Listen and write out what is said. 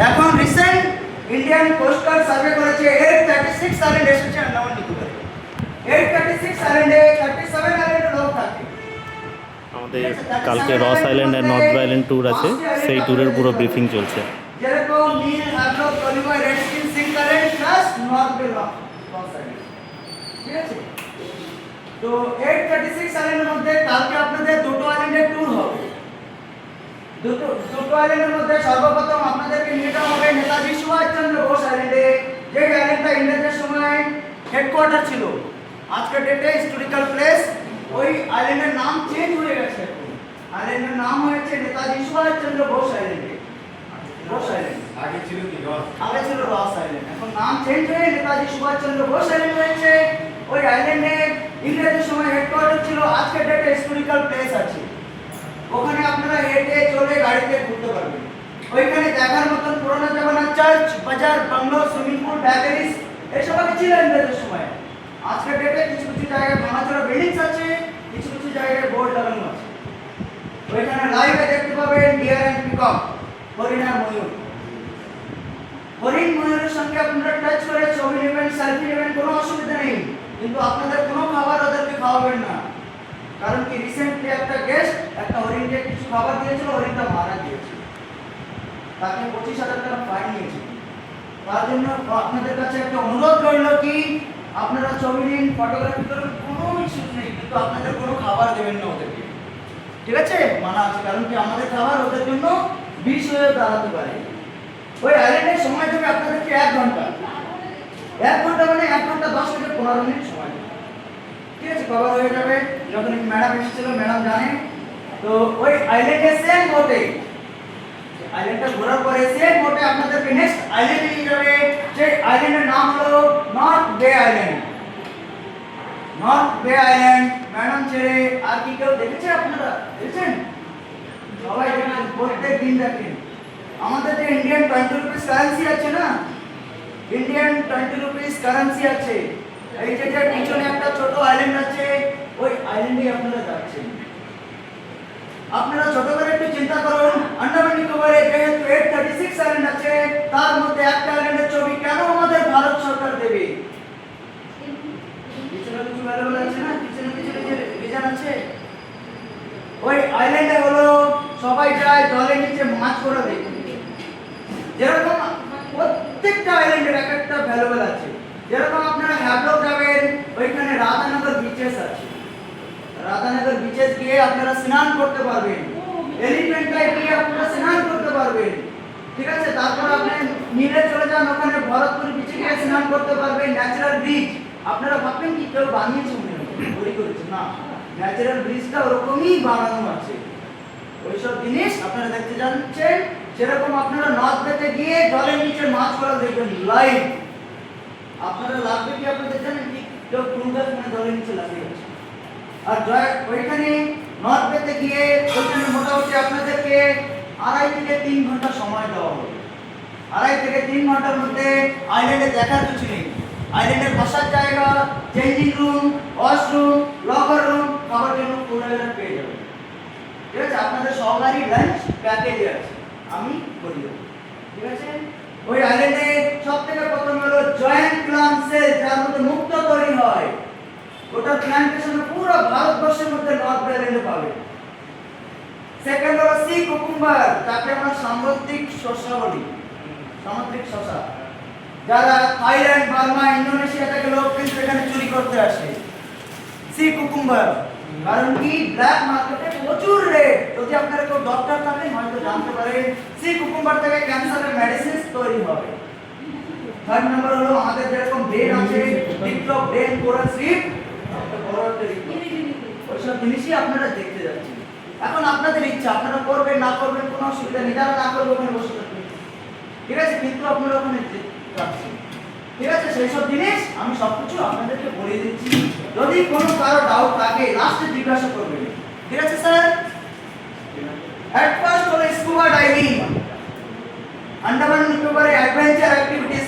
এখন recent Indian coast guard survey করেছে 836 island এসেছে আন্দামান নিকোবরে। 836 আইল্যান্ডে 37 আইল্যান্ডে লোক থাকে। আমাদের কালকে রস আইল্যান্ড আর নর্থ আইল্যান্ড ট্যুর আছে, সেই ট্যুরের পুরো ব্রিফিং চলছে। যেরকম নীল হ্যাভলক কলিবয় রেড স্কিন সিং কারেন্ট plus North Bay Ross island, ঠিক আছে। তো 836 আইল্যান্ডের মধ্যে কালকে আপনাদের দুটো আইল্যান্ডের ট্যুর হবে। দুটো আইল্যান্ডের মধ্যে সর্বপ্রথম আপনাদেরকে নিয়ে যাওয়া হবে নেতাজি সুভাষচন্দ্র বোস আইল্যান্ডে, যে আইল্যান্ডটা ইংরেজদের সময় হেডকোয়ার্টার ছিল। আজকের ডেটে হিস্টোরিক্যাল প্লেস, ওই আইল্যান্ডের নাম চেঞ্জ হয়ে গেছে। আইল্যান্ডের নাম হয়েছে নেতাজি সুভাষচন্দ্র বোস আইল্যান্ড। বোস আইল্যান্ড আগে ছিল কি রস? আগে ছিল রস আইল্যান্ড, এখন নাম চেঞ্জ হয়ে নেতাজি সুভাষচন্দ্র বোস আইল্যান্ড হয়েছে। ওই আইল্যান্ডে ইংরেজদের সময় হেডকোয়ার্টার ছিল। আজকের ডেটে হিস্টোরিক্যাল প্লেস আছে, ওখানে আপনারা হেঁটে চলে গাড়িতে ঘুরতে পারবেন। ওইখানে দেখার মতন পুরোনো জামানার চার্চ, বাজার, বাংলো, সুইমিং পুল, ব্যাকারিজ এসব আগে ছিল ইংরেজদের সময়। আজকের ডেটে কিছু কিছু জায়গায় ভাঙাচোরা বিল্ডিংস আছে, কিছু কিছু জায়গায় বোর্ড লাগানো আছে। ওইখানে লাইভে দেখতে পাবেন ডিয়ার অ্যান্ড পিকক, হরিণ আর ময়ূর। হরিণ ময়ূরের সঙ্গে আপনারা টাচ করে ছবি নেবেন, সেলফি নেবেন, কোনো অসুবিধা নেই। কিন্তু আপনাদের কোনো খাবার ওদেরকে খাওয়াবেন না, কারণ কি রিসেন্টলি একটা গেস্ট একটা হরিণকে কিছু খাবার দিয়েছিল, হরিণটা মারা গিয়েছে, তাকে 25,000 টাকা ফাইন নিয়েছে। তার জন্য আপনাদের কাছে একটা অনুরোধ রইল কি আপনারা ছবি নিন, ফটোগ্রাফি করুন, কোনো ইস্যু নেই, কিন্তু আপনাদের কোনো খাবার দেবেন না ওদেরকে, ঠিক আছে? মানা আছে, কারণ কি আমাদের খাবার ওদের জন্য বিষ হয়ে দাঁড়াতে পারে। ওই আইল্যান্ডের সময় দেবে আপনাদেরকে 1 ঘন্টা। 1 ঘন্টা মানে 1 ঘন্টা 10 থেকে 15 মিনিট সময় দেবে, ঠিক আছে? কভার হয়ে যাবে। যখন ম্যাডাম এসেছিল, ম্যাডাম জানে। তো ওই আইল্যান্ডে সেম বোটে, আইল্যান্ডটা ঘোরার পরে সেম বোটে আপনাদেরকে নেক্সট আইল্যান্ডে নিয়ে যাবে। সেই আইল্যান্ডের নাম হলো নর্থ বে আইল্যান্ড। নর্থ বে আইল্যান্ড ম্যাডাম ছেড়ে আর কি কেউ দেখেছে? আপনারা দেখেছেন? সবাই দেখেন, প্রত্যেক দিন দেখেন। আমাদের যে ইন্ডিয়ান 20 রুপিস কারেন্সি আছে না, ইন্ডিয়ান 20 রুপিস কারেন্সি আছে, এই যে পিছনে একটা ছোট আইল্যান্ড আছে, ওই আইল্যান্ডে আপনারা যাচ্ছেন। আপনারা ছোট করে একটু চিন্তা করুন, আন্দামান নিকোবরে যেহেতু 836 আইল্যান্ড আছে, তার মধ্যে একটা আইল্যান্ডের ছবি কেন আমাদের ভারত সরকার দেবে? পিছনে কিছু ভ্যালুয়েবল আছে না, পিছনে যে রিজন আছে। ওই আইল্যান্ডে হলো সবাই যায় জলের নিচে মাছ ধরা দেখতে। যেরকম প্রত্যেকটা আইল্যান্ডের এক একটা ভ্যালুয়েবল আছে। যেরকম আপনারা হ্যাভলক যাবেন, ওইখানে রাধানগর বিচেস আছে। রাধানগর বিচেস গিয়ে আপনারা স্নান করতে পারবেন, এলিফ্যান্টায় গিয়ে আপনারা স্নান করতে পারবেন, ঠিক আছে? তারপর আপনি নীলে চলে যান, ওখানে ভরতপুর বিচে গিয়ে স্নান করতে পারবেন। ন্যাচারাল ব্রিজ, আপনারা ভাববেন কি কেউ বানিয়েছে মনে হয়, তৈরি করেছে? না, ন্যাচারাল ব্রিজটা ওরকমই বানানো আছে। ওইসব জিনিস আপনারা দেখতে যাচ্ছেন। সেরকম আপনারা নর্থ বেতে গিয়ে জলের নিচে মাছ ধরা দেখবেন লাইভ। আপনারা লাগবে কি আপনাদের জানেন কি কেউ ক্রুজার মানে জলের নিচে লাগিয়ে গেছে। আর ওইখানে নর্থ বেতে গিয়ে ওইখানে মোটামুটি আপনাদেরকে 2.5 থেকে 3 ঘন্টা সময় দেওয়া হবে। 2.5 থেকে 3 ঘন্টার মধ্যে আইল্যান্ডে দেখার কিছু নেই। আইল্যান্ডের বসার জায়গা, changing room, washroom, locker room, খাবার জন্য ফুড আইল্যান্ড পেয়ে যাবেন, ঠিক আছে? আপনাদের সহকারী লাঞ্চ প্যাকেজ আছে, আমি বলি দেবো, ঠিক আছে? ওই আইল্যান্ডে সবথেকে প্রথম হলো জয়েন্ট প্লান্ট সেল, যার মধ্যে মুক্ত তৈরি হয়। ওটা প্ল্যান্টেশন পুরো ভারতবর্ষের মধ্যে নর্থ আইল্যান্ডে পাবে। সেকেন্ড হলো সি কুকুম্বার, যাকে আমরা সামুদ্রিক শসা বলি, সামুদ্রিক শসা, যারা থাইল্যান্ড, বার্মা, ইন্দোনেশিয়া থেকে লোক কিন্তু এখানে চুরি করতে আসে। সি কুকুম্বার, কারণ কি ব্ল্যাক মার্কেটে প্রচুর রেট। যদি আপনারা কেউ ডক্টর থাকেন হয়তো জানতে পারেন, সি কুকুম্বার থেকে ক্যান্সারের মেডিসিন তৈরি হবে। থার্ড নাম্বার হলো আমাদের যেরকম ব্রেন আছে, ডিপ্লপ ব্রেন, কোরাল স্লিপ, ওইসব জিনিসই আপনারা দেখতে যাচ্ছেন। এখন আপনাদের ইচ্ছা, আপনারা করবেন না করবেন কোনো অসুবিধা নেই, যারা না করবে ওখানে বসে থাকবেন, ঠিক আছে? কিন্তু আপনারা ওখানে যাচ্ছেন, ঠিক আছে? সেই সব জিনিস আমি সবকিছু আপনাদেরকে বলে দিচ্ছি। যদি কোনো কারো ডাউট থাকে লাস্টে জিজ্ঞাসা করবেন, ঠিক আছে স্যার? এট ফার্স্ট হলো স্কুবা ডাইভিং, আন্দামান নিকোবরে অ্যাডভেঞ্চার অ্যাক্টিভিটিস।